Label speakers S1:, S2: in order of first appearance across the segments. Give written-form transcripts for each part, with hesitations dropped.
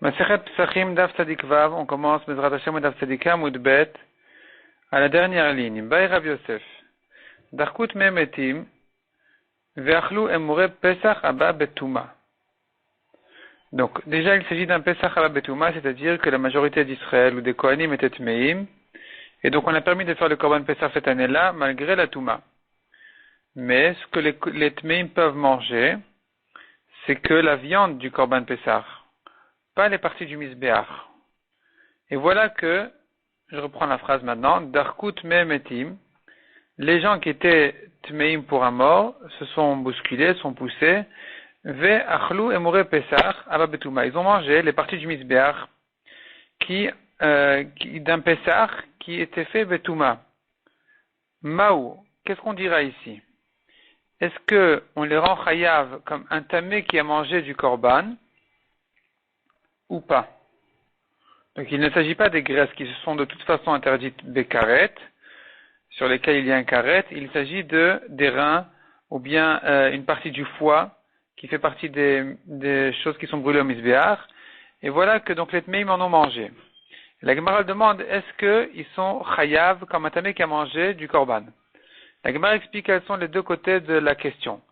S1: Masechet Pesachim Daf Tzadik Vav, on commence Bezrat Hashem Daf Tzadika Mudbet à la dernière ligne. Bay Rav Yosef. Darkut Memetim Ve'achlu Emure Pesach Abba Betuma. Donc déjà il s'agit d'un Pesach Abba Betuma, c'est-à-dire que la majorité d'Israël ou des Kohanim étaient Tmeim, et donc on a permis de faire le Korban Pesach cette année-là malgré la Touma. Mais ce que les Tmeim peuvent manger, c'est que la viande du Korban Pesach, pas les parties du Misbéach. Et voilà que, je reprends la phrase maintenant, Darkut Memetim, les gens qui étaient Tmeim pour un mort, se sont bousculés, sont poussés, Ve Achlu Emure Pesach Abba Betuma. Ils ont mangé les parties du Misbéach d'un Pesach qui était fait Betuma. Maou, qu'est-ce qu'on dira ici? Est-ce que on les rend chayav comme un tamé qui a mangé du korban ou pas? Donc il ne s'agit pas des graisses qui se sont de toute façon interdites bekaret, sur lesquelles il y a un karet, il s'agit des reins ou bien une partie du foie qui fait partie des choses qui sont brûlées au misbéach. Et voilà que donc les tmeim en ont mangé. La Gemara demande, est-ce qu'ils sont chayav comme un tamé qui a mangé du korban? La Gemara explique quels sont les deux côtés de la question.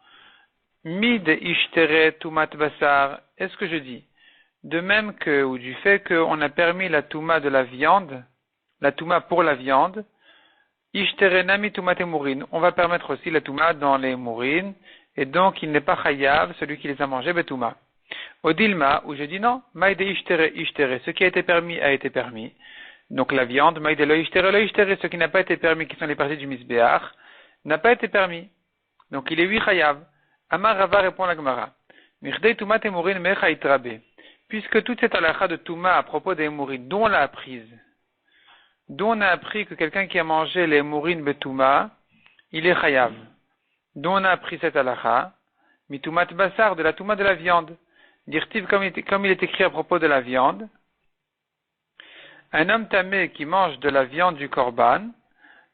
S1: Mid ishtere tumat basar, est-ce que je dis de même que, ou du fait qu'on a permis la touma de la viande, la touma pour la viande, ishtere nami tumat et mourine, on va permettre aussi la touma dans les mourines, et donc il n'est pas chayav, celui qui les a mangés, betouma. Odilma, où je dis non, maïde ishtere, ce qui a été permis a été permis. Donc la viande, maïde lo ishtere, ce qui n'a pas été permis, qui sont les parties du misbéach, n'a pas été permis. Donc il est oui chayav. Amar Rava répond la Gemara. Mirdei tumat et mourine mecha itrabe. Puisque toute cette halakha de Touma à propos des mourines, d'où on l'a apprise, d'où on a appris que quelqu'un qui a mangé les mourines betouma, il est chayav. D'où on a appris cette halakha, mitoumat basar, de la touma de la viande. Dirtiv comme il est écrit à propos de la viande, un homme tamé qui mange de la viande du korban,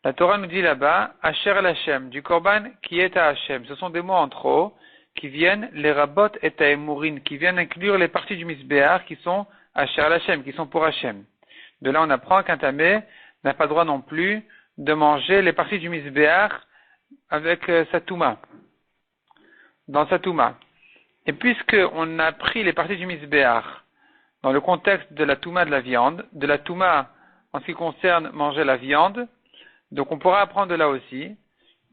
S1: la Torah nous dit là-bas, Asher al-Hashem, du korban qui est à Hashem. Ce sont des mots en trop, qui viennent, les rabot et taïmourines, qui viennent inclure les parties du misbéach qui sont Asher al-Hashem, qui sont pour Hashem. De là, on apprend qu'un tamé n'a pas le droit non plus de manger les parties du misbéach avec sa touma, dans sa touma. Et puisqu'on a pris les parties du misbéach dans le contexte de la touma de la viande, de la touma en ce qui concerne manger la viande, donc on pourra apprendre de là aussi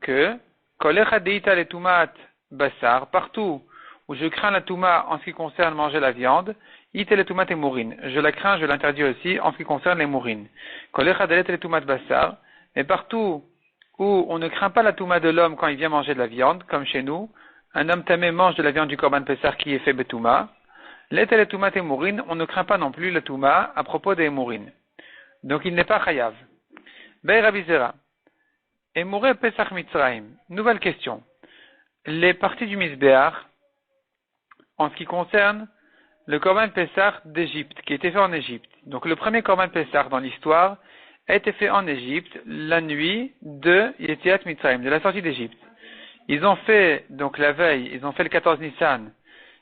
S1: que kolecha deita le tumat basar, partout où je crains la touma en ce qui concerne manger la viande, ite le tumat et mourine. Je la crains, je l'interdis aussi en ce qui concerne les mourines. Kolecha deita le tumat basar, mais partout où on ne craint pas la touma de l'homme quand il vient manger de la viande, comme chez nous, un homme tamé mange de la viande du korban pesar qui est fait betouma, l'ete le tumat et mourine, on ne craint pas non plus la touma à propos des mourines. Donc il n'est pas chayav. Bei Rabizera. Emure Pesach Mitzrayim. Nouvelle question. Les parties du Misbéach, en ce qui concerne le Korban Pesach d'Égypte, qui a été fait en Égypte. Donc le premier Korban Pesach dans l'histoire a été fait en Égypte la nuit de Yetziat Mitzrayim, de la sortie d'Égypte. Ils ont fait, donc la veille, ils ont fait le 14 Nissan,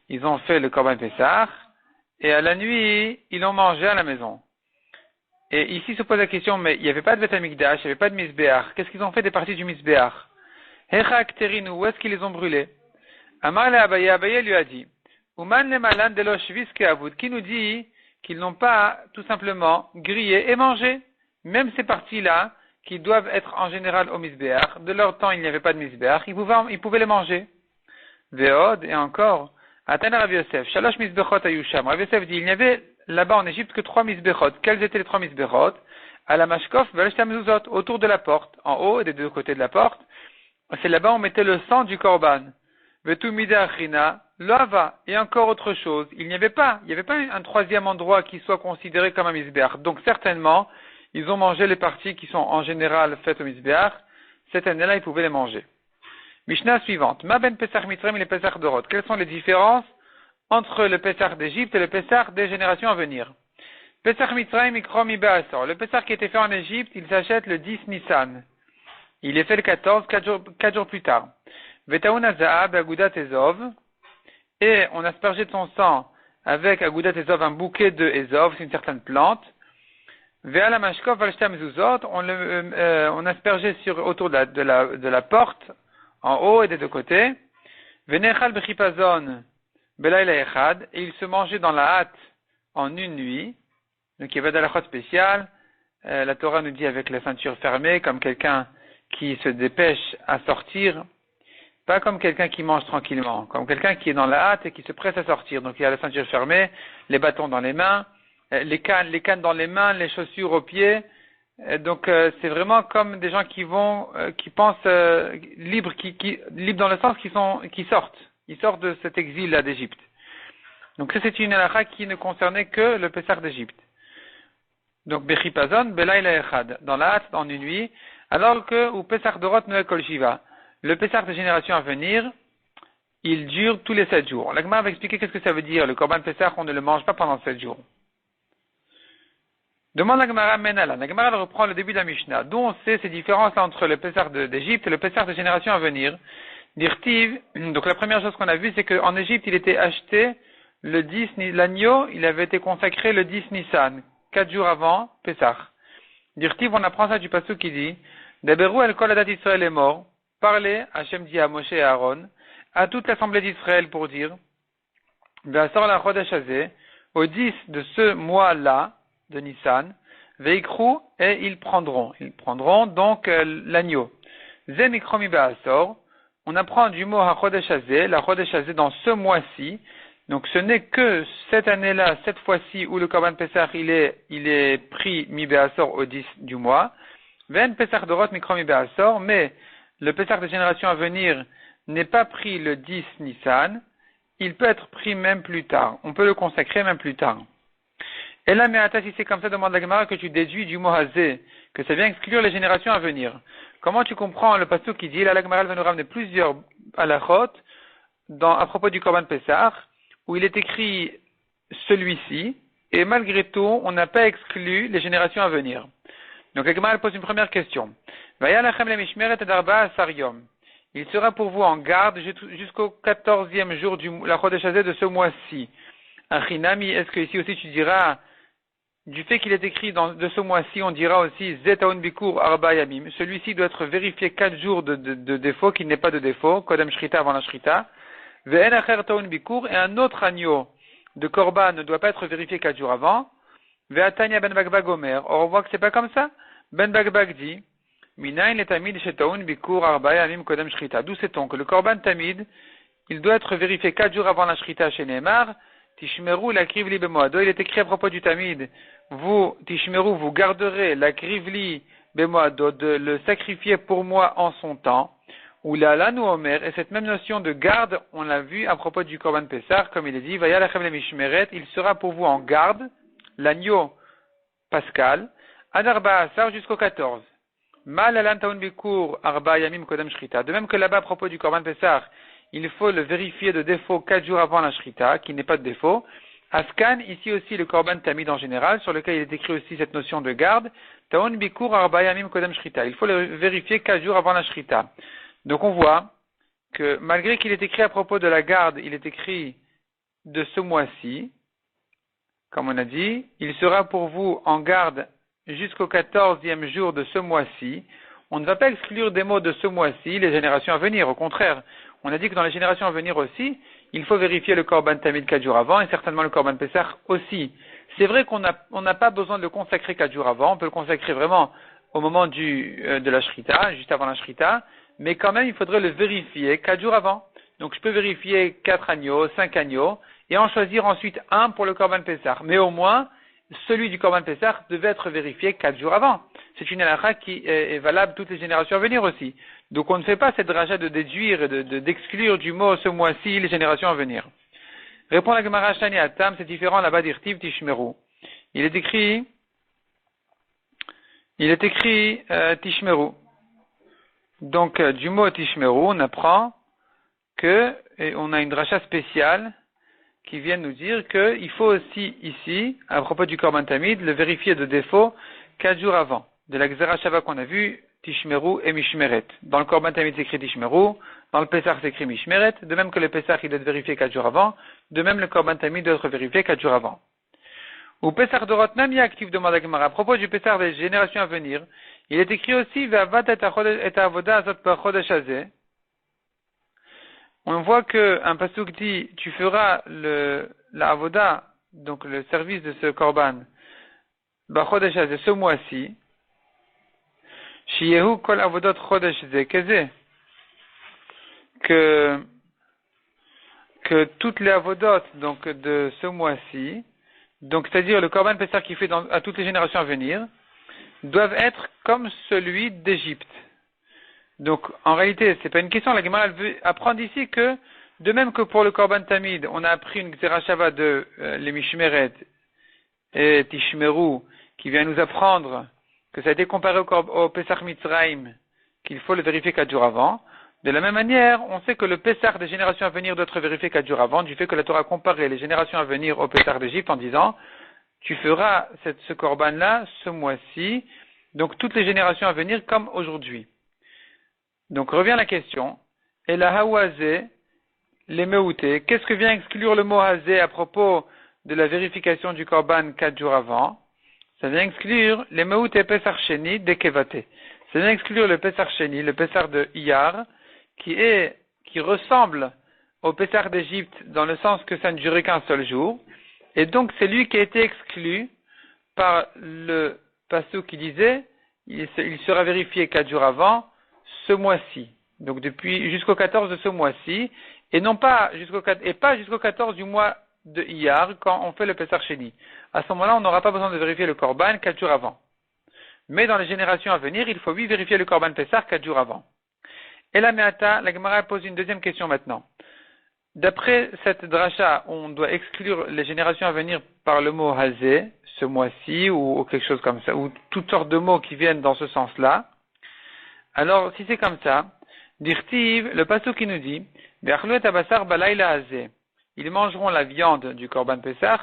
S1: ils ont fait le Korban Pesach, et à la nuit, ils l'ont mangé à la maison. Et ici se pose la question, mais il n'y avait pas de Beth Amikdash, il n'y avait pas de Misbéach. Qu'est-ce qu'ils ont fait des parties du Misbéach? Hecha Akterinu, où est-ce qu'ils les ont brûlés? Amar le Abaye lui a dit, Uman le malan de lo shvis keavud, qui nous dit qu'ils n'ont pas tout simplement grillé et mangé. Même ces parties-là, qui doivent être en général au Misbéach, de leur temps il n'y avait pas de Misbéach, ils pouvaient les manger. Veod, et encore, Atana Rav Yosef, Shalosh Misbechot Ayusham. Rav Yosef dit, il n'y avait là-bas en Égypte que 3 misbechot. Quels étaient les 3 misbechot? À la mashkof, velshtamzuzot, autour de la porte, en haut et des deux côtés de la porte. C'est là-bas où on mettait le sang du korban. Vetu mida achrina, lava, et encore autre chose. Il n'y avait pas un troisième endroit qui soit considéré comme un misbech. Donc certainement, ils ont mangé les parties qui sont en général faites au misbech. Cette année-là, ils pouvaient les manger. Mishnah suivante. Ma ben Pesach Mitzrayim et le Pesach d'Orot. Quelles sont les différences entre le Pesach d'Égypte et le Pesach des générations à venir? Pesach Mitzrayim ikrom ibeasor. Le Pesach qui était fait en Égypte, il s'achète le 10 Nissan. Il est fait le 14, 4 jours plus tard. Vetaun Azaa be'agudat ezov. Et on a aspergé de son sang avec Agudat Ezov, un bouquet de Ezov, c'est une certaine plante. Ve'ala mashkov al shtam zuzot, on aspergeait autour de la porte, en haut et des deux côtés. Ve'nechal bechipazon belayla echad, et il se mangeait dans la hâte en une nuit. Donc il y avait de la chôte spéciale. La Torah nous dit avec la ceinture fermée, comme quelqu'un qui se dépêche à sortir, pas comme quelqu'un qui mange tranquillement, comme quelqu'un qui est dans la hâte et qui se presse à sortir. Donc il y a la ceinture fermée, les bâtons dans les mains, les cannes dans les mains, les chaussures aux pieds. Donc c'est vraiment comme des gens qui pensent libres, libres dans le sens qui sortent. Ils sortent de cet exil-là d'Égypte. Donc ça c'est une halakha qui ne concernait que le Pessah d'Égypte. Donc Bechipazon, Belayla Echad, dans la hâte, en une nuit, alors que ou Pessah Dorot Noé Kol Shiva, le Pessah de génération à venir, il dure tous les 7 jours. La Gemara va expliquer qu'est-ce que ça veut dire, le Korban Pessah, on ne le mange pas pendant 7 jours. Demande la Gemara Menala. La Gemara reprend le début de la Mishnah, d'où on sait ces différences entre le Pessah d'Égypte et le Pessah de génération à venir. Dirtiv, donc la première chose qu'on a vue, c'est qu'en Égypte, il était acheté le 10, l'agneau, il avait été consacré le 10 Nissan. 4 jours avant Pessah. Dirtiv, on apprend ça du passage qui dit, Daberu el kol adat Israël est mort. Parlez, Hachem dit à Moshe et à Aaron, à toute l'assemblée d'Israël pour dire, Ve'asor la chodesh hazeh, au 10 de ce mois-là, de Nissan, Ve'ikru, et ils prendront. Ils prendront donc l'agneau. Ze mikromi be'asor, on apprend du mot ha-chodesh hazeh, la chodesh hazeh dans ce mois-ci. Donc ce n'est que cette année-là, cette fois-ci, où le Korban Pessah il est pris mi be'asor au 10 du mois. Ven Pessah dorot mikro mi be'asor, mais le Pessah de génération à venir n'est pas pris le 10 Nissan, il peut être pris même plus tard. On peut le consacrer même plus tard. Et là, mais attends, si c'est comme ça, demande la Gemara que tu déduis du mot hazé, que ça vient exclure les générations à venir. Comment tu comprends le pasuk qui dit, là, la Gemara va nous ramener plusieurs halachot à propos du Korban Pessah, où il est écrit celui-ci, et malgré tout, on n'a pas exclu les générations à venir. Donc la Gemara pose une première question. Il sera pour vous en garde jusqu'au 14e jour la Chodesh Hazeh de ce mois-ci. Achinami, est-ce que ici aussi tu diras, du fait qu'il est écrit de ce mois-ci, on dira aussi Zetaun Bikur Arba Yamim. Celui-ci doit être vérifié 4 jours de défaut, qu'il n'est pas de défaut, Kodem Shrita avant la Shrita. Ve'en acher taun bikur, et un autre agneau de Korban ne doit pas être vérifié 4 jours avant. Ve'atanya ben Bagbag Omer. Or, on voit que c'est pas comme ça. Ben Bagbag dit, Minayin le tamid shetaun bikur arba yamim kodem shrita. D'où sait-on que le Korban tamid, il doit être vérifié 4 jours avant la shrita chez Neymar. Tishmeru la krivli bemoado. Il est écrit à propos du tamid, vous, Tishmeru, vous garderez la krivli bemoado, de le sacrifier pour moi en son temps. Ou là, là, nous, Omer, et cette même notion de garde, on l'a vu à propos du Korban Pessah, comme il est dit, Vaya lachem le mishmeret, il sera pour vous en garde, l'agneau pascal, ad arba asar jusqu'au 14. Mal alan taun bikur arba yamim kodem shrita. De même que là-bas, à propos du Korban Pessah, il faut le vérifier de défaut 4 jours avant la shrita, qui n'est pas de défaut. Askan, ici aussi le Korban tamid en général, sur lequel il est écrit aussi cette notion de garde, taun bikur arba yamim kodem shrita. Il faut le vérifier 4 jours avant la shrita. Donc on voit que malgré qu'il est écrit à propos de la garde, il est écrit de ce mois-ci, comme on a dit, il sera pour vous en garde jusqu'au 14e jour de ce mois-ci. On ne va pas exclure des mots de ce mois-ci, les générations à venir. Au contraire, on a dit que dans les générations à venir aussi, il faut vérifier le Korban Tamid 4 jours avant et certainement le Korban Pessah aussi. C'est vrai qu'on n'a pas besoin de le consacrer 4 jours avant, on peut le consacrer vraiment au moment de la Shrita, juste avant la Shrita, mais quand même, il faudrait le vérifier 4 jours avant. Donc, je peux vérifier 4 agneaux, 5 agneaux, et en choisir ensuite un pour le Korban Pessah. Mais au moins, celui du Korban Pessah devait être vérifié 4 jours avant. C'est une halakha qui est valable toutes les générations à venir aussi. Donc, on ne fait pas cette draja de déduire et d'exclure du mot ce mois-ci les générations à venir. Répond la Gemara Shani Atam, c'est différent là-bas d'Irtiv Tishmeru. Il est écrit Tishmeru. Donc, du mot Tishmeru, on apprend et on a une dracha spéciale qui vient nous dire qu'il faut aussi ici, à propos du Korban Tamid, le vérifier de défaut 4 jours avant. De la Gzera Shava qu'on a vu Tishmeru et Mishmeret. Dans le Korban Tamid, c'est écrit Tishmeru. Dans le Pessah, c'est écrit Mishmeret. De même que le Pessah, il doit être vérifié 4 jours avant. De même, le Korban Tamid doit être vérifié 4 jours avant. Ou Pessah Dorot Nami actif de Gemara. À propos du Pessah des générations à venir, il est écrit aussi Ve'avat et avoda azot b'chodesh hazeh. On voit que un pasuk dit tu feras la avoda, donc le service de ce korban, b'chodesh hazeh, ce mois-ci. Shiyehu kol avodot chodesh ze keze. Que toutes les avodot donc de ce mois-ci, donc c'est-à-dire le korban Pessah qui fait à toutes les générations à venir, doivent être comme celui d'Égypte. Donc, en réalité, c'est pas une question. La Gemara veut apprendre ici que, de même que pour le Korban Tamid, on a appris une Xerashava de les Mishmeret et Tishmeru, qui vient nous apprendre que ça a été comparé au Pesach Mitzrayim, qu'il faut le vérifier 4 jours avant. De la même manière, on sait que le Pesach des générations à venir doit être vérifié 4 jours avant, du fait que la Torah a comparé les générations à venir au Pesach d'Égypte en disant tu feras ce korban-là ce mois-ci, donc toutes les générations à venir comme aujourd'hui. Donc revient la question, et la hawazé, les meouté, qu'est-ce que vient exclure le mot hazé à propos de la vérification du korban 4 jours avant? Ça vient exclure les meouté pesar sheni de kevaté. Ça vient exclure le pesar sheni, le pesar de Iyar, qui ressemble au pesar d'Égypte dans le sens que ça ne durait qu'un seul jour. Et donc, c'est lui qui a été exclu par le pasuk qui disait, il sera vérifié 4 jours avant, ce mois-ci. Donc, jusqu'au 14 de ce mois-ci, et pas jusqu'au 14 du mois de Iyar, quand on fait le Pesach Sheni. À ce moment-là, on n'aura pas besoin de vérifier le Korban 4 jours avant. Mais dans les générations à venir, il faut vérifier le Korban Pesach 4 jours avant. Et la Me'ata, la Gemara pose une deuxième question maintenant. D'après cette dracha, on doit exclure les générations à venir par le mot hazé, ce mois-ci, ou quelque chose comme ça, ou toutes sortes de mots qui viennent dans ce sens-là. Alors, si c'est comme ça, dirtiv, le pasuk qui nous dit, ve'achluet abasar balayla hazé. Ils mangeront la viande du korban Pesach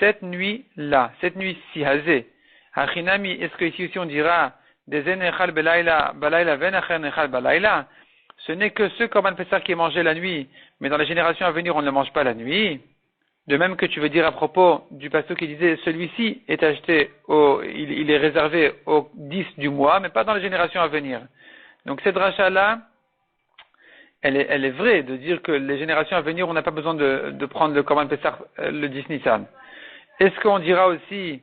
S1: cette nuit-là, cette nuit-ci, hazé. Hachinami, est-ce que ici aussi on dira, des enechal balayla venacher nechal balayla? Ce n'est que ce korban Pesach qui est mangé la nuit, mais dans les générations à venir, on ne le mange pas la nuit. De même que tu veux dire à propos du pasteur qui disait, celui-ci est acheté il est réservé au 10 du mois, mais pas dans les générations à venir. Donc cette rachat-là, elle est vraie de dire que les générations à venir, on n'a pas besoin de prendre le korban Pesach le 10 Nissan. Est-ce qu'on dira aussi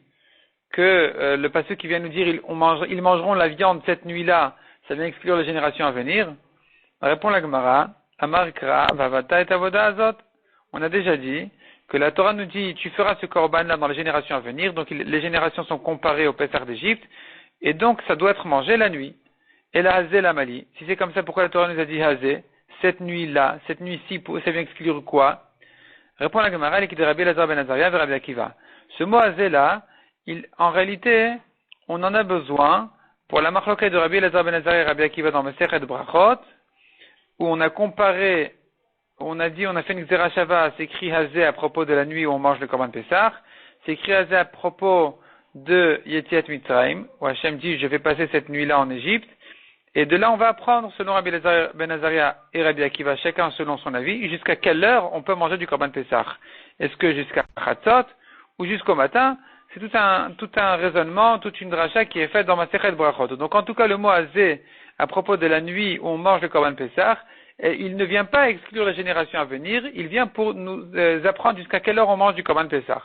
S1: que le pasteur qui vient nous dire, ils mangeront la viande cette nuit-là, ça vient exclure les générations à venir? Répond la Gemara, Amar Kra, Vavata et Avoda Azot. On a déjà dit que la Torah nous dit, tu feras ce korban-là dans les générations à venir, donc les générations sont comparées au Pesach d'Égypte, et donc ça doit être mangé la nuit. Et la Hazé la Mali. Si c'est comme ça, pourquoi la Torah nous a dit Hazé? Cette nuit-là, cette nuit-ci, ça vient exclure quoi? Répond la Gemara, l'équipe de Rabbi Elazar ben Azaria vers Rabbi Akiva. Ce mot Hazé-là, en réalité, on en a besoin pour la marloquette de Rabbi Elazar ben Azaria et Rabbi Akiva dans Masechet Brachot, où on a comparé, on a fait une Xerashava, c'est écrit Hazé à propos de la nuit où on mange le Korban Pessah, c'est écrit Hazé à propos de Yetziat Mitzrayim, où Hachem dit, je vais passer cette nuit-là en Égypte, et de là on va apprendre, selon Rabbi Elazar ben Azaria et Rabbi Akiva, chacun selon son avis, jusqu'à quelle heure on peut manger du Korban Pessah. Est-ce que jusqu'à Chatzot, ou jusqu'au matin? C'est tout un raisonnement, toute une dracha qui est faite dans Masechet Brachot. Donc en tout cas, le mot Hazé, à propos de la nuit où on mange le Korban Pessah, il ne vient pas exclure les générations à venir, il vient pour nous apprendre jusqu'à quelle heure on mange du Korban Pessah.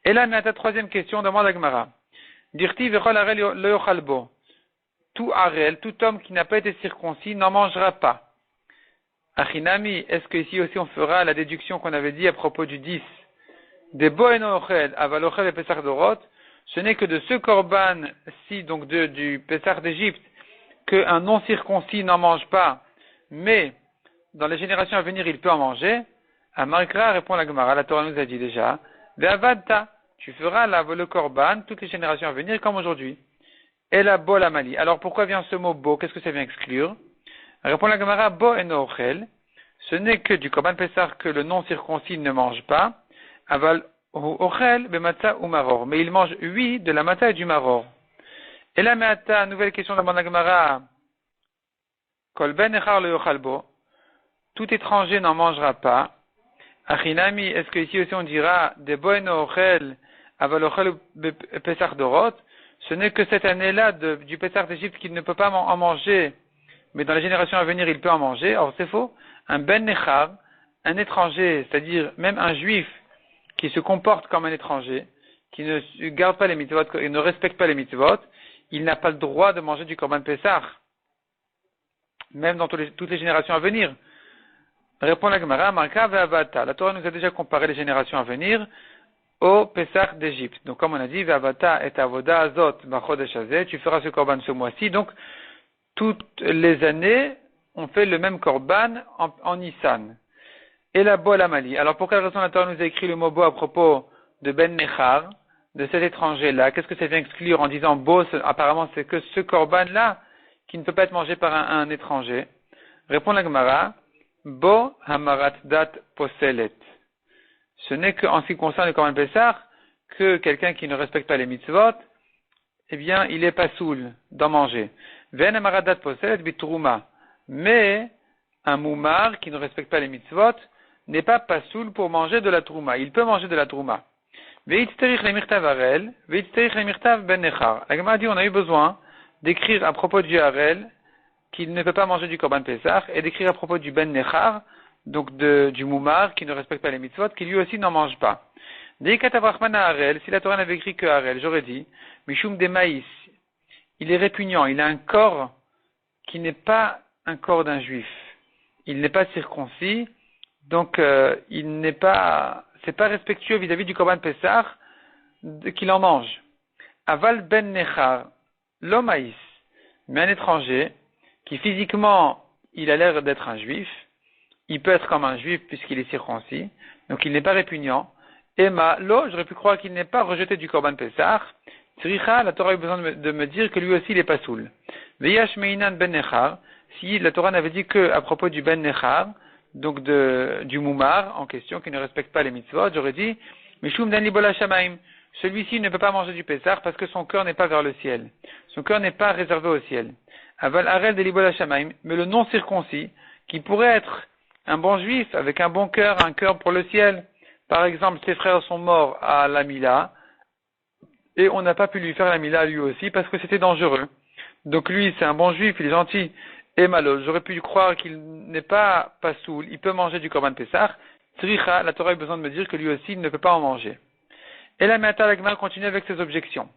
S1: Et là, ta troisième question, demande à Gemara. Dirti vechol arel lo yochal bo. Tout arel, tout homme qui n'a pas été circoncis n'en mangera pas. Achinami, est-ce que ici aussi on fera la déduction qu'on avait dit à propos du 10? Des bo eno ochel, aval ochel et Pessah dorot, ce n'est que de ce Korban-ci, donc du Pessah d'Égypte, qu'un non-circoncis n'en mange pas, mais dans les générations à venir, il peut en manger. À Marikra, répond la Gemara, la Torah nous a dit déjà, Ve'avadta, tu feras le korban, toutes les générations à venir, comme aujourd'hui. Et la bo la mali. Alors pourquoi vient ce mot bo? Qu'est-ce que ça vient exclure? Répond la Gemara, bo eno ochel, ce n'est que du korban Pessah que le non-circoncis ne mange pas, aval ochel be matzah ou maror, mais il mange, oui, de la matzah et du maror. Et là, Meata, nouvelle question de la Gemara. Kol ben echar le yochalbo. Tout étranger n'en mangera pas. Achinami, est-ce que ici aussi on dira de boeno ochel aval ochel pesach dorot? Ce n'est que cette année-là du pesach d'Égypte qu'il ne peut pas en manger, mais dans les générations à venir il peut en manger. Or c'est faux. Un ben echar, un étranger, c'est-à-dire même un juif qui se comporte comme un étranger, qui ne garde pas les mitzvot, qui ne respecte pas les mitzvot, il n'a pas le droit de manger du korban pesach, même dans toutes les générations à venir. Répond la Gemara, Marka ve'avata. La Torah nous a déjà comparé les générations à venir au Pesach d'Égypte. Donc comme on a dit, ve'avata et avoda azot b'chodesh hazeh, tu feras ce korban ce mois-ci. Donc toutes les années, on fait le même korban en Nissan. Et la bo la mali. Alors pour quelle raison la Torah nous a écrit le mot bo à propos de Ben Nechar, de cet étranger-là? Qu'est-ce que ça vient exclure en disant bo? Apparemment c'est que ce korban-là qui ne peut pas être mangé par un étranger. Répond la Gemara, bo hamarat dat poselet. Ce n'est qu'en ce qui concerne le korban Pessah que quelqu'un qui ne respecte pas les mitzvot, eh bien, il est pas soul d'en manger. Ven hamarat dat poselet bitrouma. Mais un moumar qui ne respecte pas les mitzvot n'est pas pasoul pour manger de la trouma. Il peut manger de la trouma. Ve'itzterich lemirtav harel, ve'itzterich lemirtav ben nechar. La Gemara dit, on a eu besoin d'écrire à propos du harel qu'il ne peut pas manger du korban pesach et d'écrire à propos du ben nechar, donc du moumar qui ne respecte pas les mitzvot, qui lui aussi n'en mange pas. Deikat avrachmana harel, si la Torah n'avait écrit que harel, j'aurais dit, mishum de maïs, il est répugnant, il a un corps qui n'est pas un corps d'un juif. Il n'est pas circoncis, donc il n'est pas, c'est pas respectueux vis-à-vis du korban pesach qu'il en mange. Aval ben nechar, l'omaïs, mais un étranger qui physiquement il a l'air d'être un juif, il peut être comme un juif puisqu'il est circoncis, donc il n'est pas répugnant. Emma, j'aurais pu croire qu'il n'est pas rejeté du korban pesach. Tzricha, la Torah a eu besoin de me dire que lui aussi il est pas soul. Veyash meinan ben nechar, si la Torah n'avait dit que à propos du ben nechar, donc du moumar en question, qui ne respecte pas les mitzvot, j'aurais dit, mishum dan libola shamaim, celui-ci ne peut pas manger du pesach parce que son cœur n'est pas vers le ciel. Son cœur n'est pas réservé au ciel. Aval arel de libola shamaim, mais le non circoncis, qui pourrait être un bon juif avec un bon cœur, un cœur pour le ciel. Par exemple, ses frères sont morts à la Mila, et on n'a pas pu lui faire la Mila lui aussi parce que c'était dangereux. Donc lui, c'est un bon juif, il est gentil. Et malo, j'aurais pu croire qu'il n'est pas soul, il peut manger du korban pesach. Tzricha, la Torah a besoin de me dire que lui aussi, il ne peut pas en manger. Et la Meata la Gemara continue avec ses objections.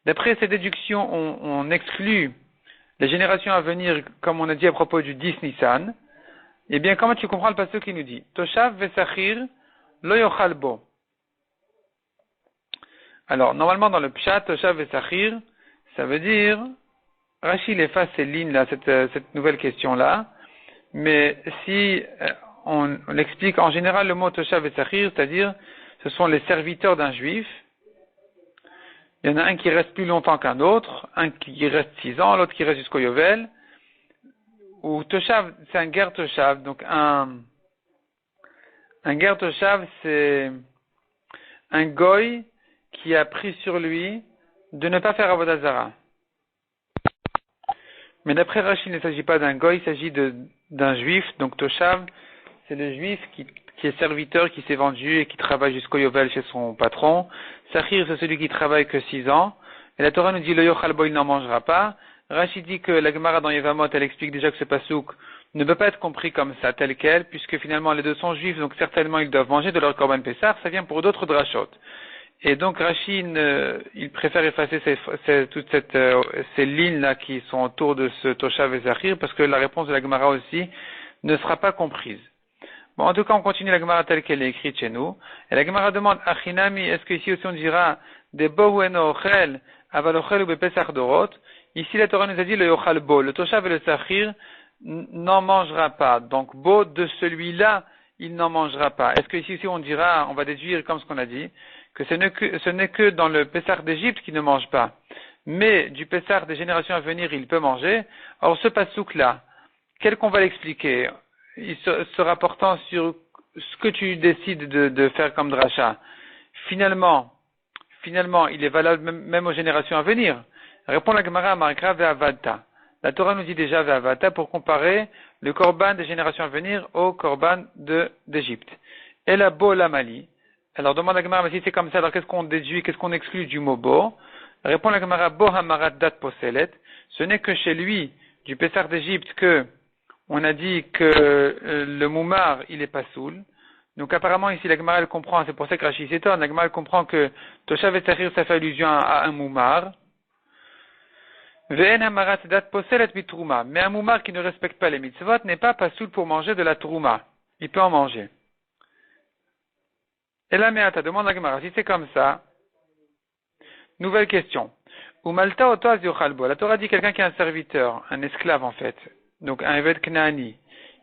S1: D'après ces déductions, on exclut les générations à venir, comme on a dit à propos du 10 Nissan. Eh bien, comment tu comprends le passage qui nous dit Toshav vesachir lo yochal bo. Alors, normalement, dans le Pshat, Toshav vesachir, ça veut dire, Rachid efface ces lignes-là, cette nouvelle question-là, mais si on l'explique, en général, le mot Toshav vesachir, c'est-à-dire, ce sont les serviteurs d'un juif. Il y en a un qui reste plus longtemps qu'un autre, un qui reste 6 ans, l'autre qui reste jusqu'au Yovel. Ou Toshav, c'est un ger Toshav. Donc un ger Toshav, c'est un goy qui a pris sur lui de ne pas faire avodah zara. Mais d'après Rachid, il ne s'agit pas d'un goy, il s'agit d'un juif. Donc Toshav, c'est le juif qui est serviteur, qui s'est vendu et qui travaille jusqu'au Yovel chez son patron. Sachir, c'est celui qui travaille que 6 ans. Et la Torah nous dit, le yochal bo, il n'en mangera pas. Rachid dit que la Gemara dans Yevamot, elle explique déjà que ce pasouk ne peut pas être compris comme ça, tel quel, puisque finalement les deux sont juifs, donc certainement ils doivent manger de leur korban Pessah, ça vient pour d'autres drachot. Et donc Rachid, il préfère effacer toutes ces lignes-là qui sont autour de ce Toshav et Zachir, parce que la réponse de la Gemara aussi ne sera pas comprise. Bon, en tout cas, on continue la Gemara telle qu'elle est écrite chez nous. Et la Gemara demande, Achinami, est-ce que ici aussi on dira, de bo eno ochel, aval ochel ou bepesach dorot? Ici, la Torah nous a dit le yochal bo, le toshav et le sachir n'en mangera pas. Donc, bo de celui-là, il n'en mangera pas. Est-ce que ici aussi on dira, on va déduire comme ce qu'on a dit, que ce n'est que dans le Pessah d'Égypte qu'il ne mange pas. Mais du Pessah des générations à venir, il peut manger. Or, ce pasouk-là, quel qu'on va l'expliquer? Il se rapportant sur ce que tu décides de faire comme dracha. Finalement, il est valable même aux générations à venir. Répond la Gemara à Markra ve'avata. La Torah nous dit déjà ve'avata pour comparer le korban des générations à venir au korban d'Égypte. Et la bo la mali. Alors demande la Gemara, mais si c'est comme ça, alors qu'est-ce qu'on déduit, qu'est-ce qu'on exclut du mot bo? Répond la Gemara, bo hamarat dat poselet. Ce n'est que chez lui, du Pessar d'Égypte, que on a dit que le moumar, il est pas soul. Donc apparemment ici la Gemara elle comprend, c'est pour ça que Rashi s'étonne, la Gemara elle comprend que Toshav et Tahir ça fait allusion à un moumar. Ve'en hamarat dat poselet bitrouma. Mais un moumar qui ne respecte pas les mitzvot n'est pas pasoul pour manger de la trouma. Il peut en manger. Et là, Meata demande la Gemara, si c'est comme ça, nouvelle question. Umalta otoaz yochalbo. La Torah dit quelqu'un qui est un serviteur, un esclave en fait, donc un Eved Knaani.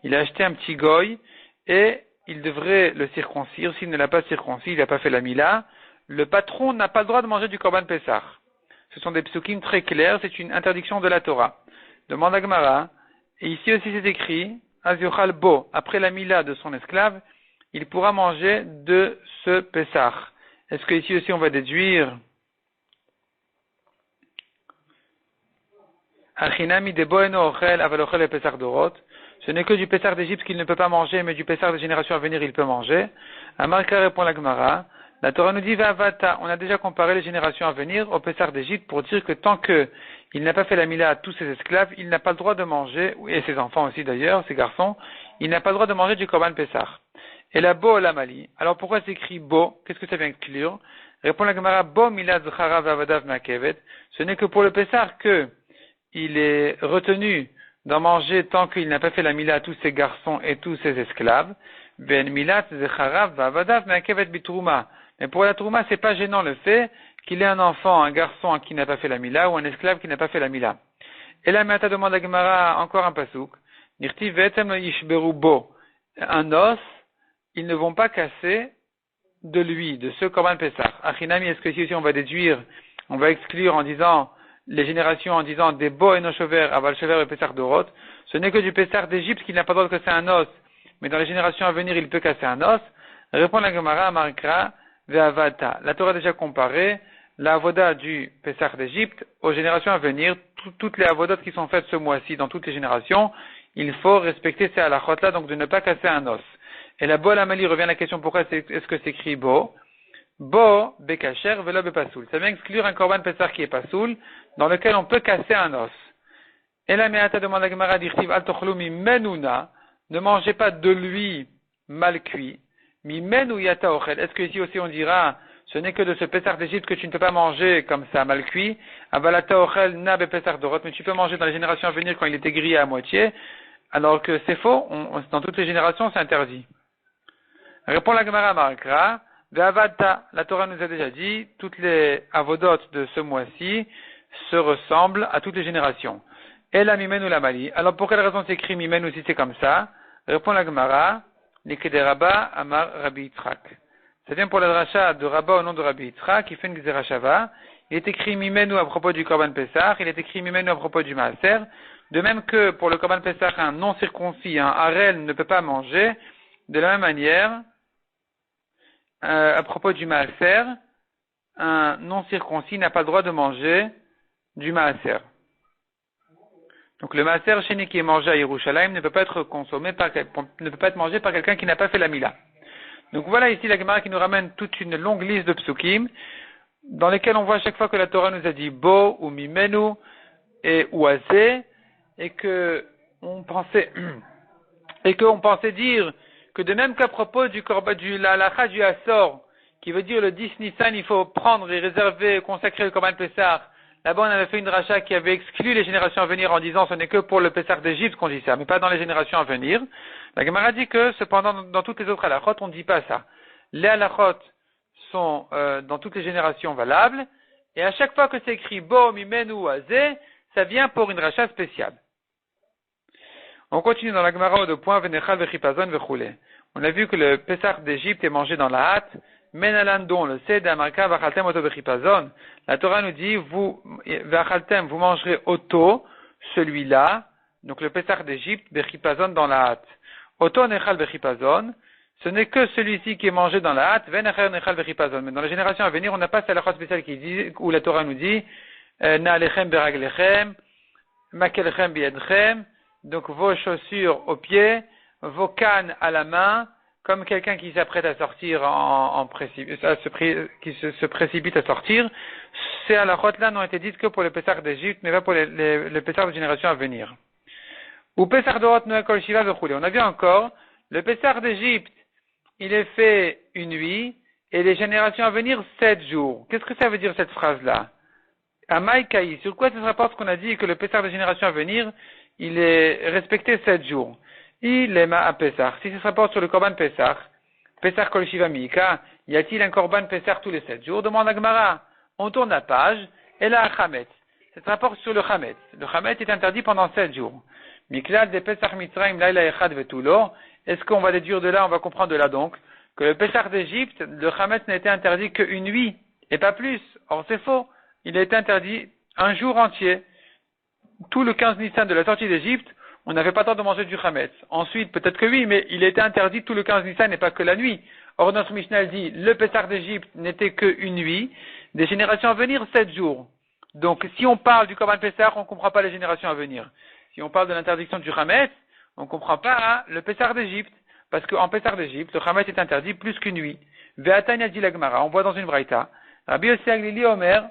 S1: Il a acheté un petit goy et il devrait le circoncire. S'il ne l'a pas circoncis, il n'a pas fait la mila. Le patron n'a pas le droit de manger du korban Pessah. Ce sont des psukim très clairs, c'est une interdiction de la Torah. Demande la Gemara, et ici aussi c'est écrit, az yochalbo, après la mila de son esclave, il pourra manger de ce Pessah. Est-ce que ici aussi on va déduire Achinami de boeno ochel aval ochel et Pessah dorot. Ce n'est que du Pessah d'Égypte qu'il ne peut pas manger, mais du Pessah des générations à venir il peut manger. Amarka répond la Gemara. La Torah nous dit Vavata. On a déjà comparé les générations à venir au Pessah d'Égypte pour dire que tant que il n'a pas fait la mila à tous ses esclaves, il n'a pas le droit de manger, et ses enfants aussi d'ailleurs, ses garçons, il n'a pas le droit de manger du korban Pessah. Et la bo la mali. Alors pourquoi c'est écrit bo? Qu'est-ce que ça vient exclure? Répond la Gemara, bo milad zchara vavadav makevet. Ce n'est que pour le Pessah que il est retenu d'en manger tant qu'il n'a pas fait la mila à tous ses garçons et tous ses esclaves. Ben milat zchara vavadav makevet bitrouma. Mais pour la trouma, c'est pas gênant le fait qu'il ait un enfant, un garçon qui n'a pas fait la mila ou un esclave qui n'a pas fait la mila. Et là, Mata demande à Gemara encore un pasouk. Nirti vetem lo yishberu bo. Un os, ils ne vont pas casser de lui, de ce korban Pessah. Achinami, est-ce que ici aussi on va déduire, on va exclure en disant, les générations en disant des bo et no shover, aval shover et Pessah dorot. Ce n'est que du Pessah d'Égypte qu'il n'a pas le droit de casser un os, mais dans les générations à venir il peut casser un os. Répond la Gemara à Markra, ve'avata. La Torah a déjà comparé la avoda du Pessah d'Égypte aux générations à venir, toutes les avodot qui sont faites ce mois-ci dans toutes les générations, il faut respecter ces halachot là, donc de ne pas casser un os. Et la bo la mali revient à la question pourquoi est-ce que c'est écrit bo? Bo, bekacher, velo bepasoul. Ça vient exclure un korban Pessah qui est pasoul, dans lequel on peut casser un os. Et la meata demande à Gemara d'irtiv al tochlu mi menuna, ne mangez pas de lui mal cuit. Mi menu yata ochel. Est-ce que ici aussi on dira, ce n'est que de ce Pessah d'Égypte que tu ne peux pas manger comme ça mal cuit. Abalata ochel na be Pessah dorot, mais tu peux manger dans les générations à venir quand il était grillé à moitié. Alors que c'est faux, dans toutes les générations c'est interdit. Répond la Gemara Markra, ve'avata, la Torah nous a déjà dit, toutes les avodotes de ce mois-ci se ressemblent à toutes les générations. Et la mimenu la mali. Alors pour quelle raison c'est écrit mimenu si c'est comme ça? Répond la Gemara, Nikede Rabba Amar Rabbi Yitzhak. Ça vient pour la dracha de Rabba au nom de Rabbi Yitzhak, qui fait une Gzerashava. Il est écrit mimenu à propos du korban Pessah, il est écrit mimenu à propos du maaser. De même que pour le korban Pessah, un non circoncis, un harel ne peut pas manger. De la même manière, à propos du maaser, un non circoncis n'a pas le droit de manger du maaser. Donc le maaser chéni qui est mangé à Yerushalayim ne peut pas être consommé ne peut pas être mangé par quelqu'un qui n'a pas fait la mila. Donc voilà ici la Gemara qui nous ramène toute une longue liste de psukim dans lesquels on voit à chaque fois que la Torah nous a dit bo ou mimenu et ou azé et que on pensait dire que de même qu'à propos du korban la halacha du Assor, qui veut dire le 10 Nissan, il faut prendre et réserver, consacrer le korban Pessah. Là-bas, on avait fait une dracha qui avait exclu les générations à venir en disant ce n'est que pour le Pessah d'Égypte qu'on dit ça, mais pas dans les générations à venir. La Gemara dit que, cependant, dans toutes les autres halachot, on ne dit pas ça. Les halachot sont dans toutes les générations valables, et à chaque fois que c'est écrit bo, mimenu ou azé, ça vient pour une dracha spéciale. On continue dans la Gemara de point venechal vechipazon vechule. On a vu que le Pessah d'Égypte est mangé dans la hâte. Menalandon, le sed amarka vachaltem oto vechipazon. La Torah nous dit, vous mangerez oto, celui-là, donc le Pessah d'Égypte, vechipazon dans la hâte. Oto nechal vechipazon, ce n'est que celui-ci qui est mangé dans la hâte, venechal nechal vechipazon. Mais dans la génération à venir, on n'a pas cette halakha spéciale qui dit, où la Torah nous dit, Na'alechem beraglechem, makelchem biedchem, donc vos chaussures aux pieds, vos cannes à la main, comme quelqu'un qui s'apprête à sortir qui se précipite à sortir. Ces halachot-là n'ont été dites que pour le Pessah d'Égypte, mais pas pour le Pessah de génération à venir. Ou Pessah d'Orot Noé Kol Shiva Vechule. On a vu encore, le Pessah d'Égypte, il est fait une nuit, et les générations à venir, 7 jours. Qu'est-ce que ça veut dire cette phrase-là? Amai Kaï. Sur quoi ça se rapporte qu'on a dit que le Pessah de génération à venir, il est respecté 7 jours? Il est ma à Pessah. Si ça se rapporte sur le Korban Pessah, Pessah Kol Shiva Mika, y a-t-il un Korban Pessah tous les 7 jours? Demande à Gemara. On tourne la page, et là, Chametz. Ça se rapporte sur le Chametz. Le Chametz est interdit pendant 7 jours. Miklal de Pessah Mitzrayim Laila Echad Vetulo. Est-ce qu'on va déduire de là, on va comprendre de là donc, que le Pessah d'Égypte, le Chametz n'a été interdit qu'une nuit, et pas plus. Or, c'est faux. Il a été interdit un jour entier. Tout le 15 Nissan de la sortie d'Égypte, on n'avait pas le temps de manger du Chametz. Ensuite, peut-être que oui, mais il a été interdit tout le 15 Nissan et pas que la nuit. Or, notre Mishnah dit, le Pessah d'Égypte n'était qu'une nuit, des générations à venir, 7 jours. Donc, si on parle du Korban Pessah, on ne comprend pas les générations à venir. Si on parle de l'interdiction du Chametz, on ne comprend pas le Pessah d'Égypte. Parce qu'en Pessah d'Égypte, le Chametz est interdit plus qu'une nuit. Ve'atanya dit la Gemara, on voit dans une braïta. Rabbi Yossi Aglili Omer,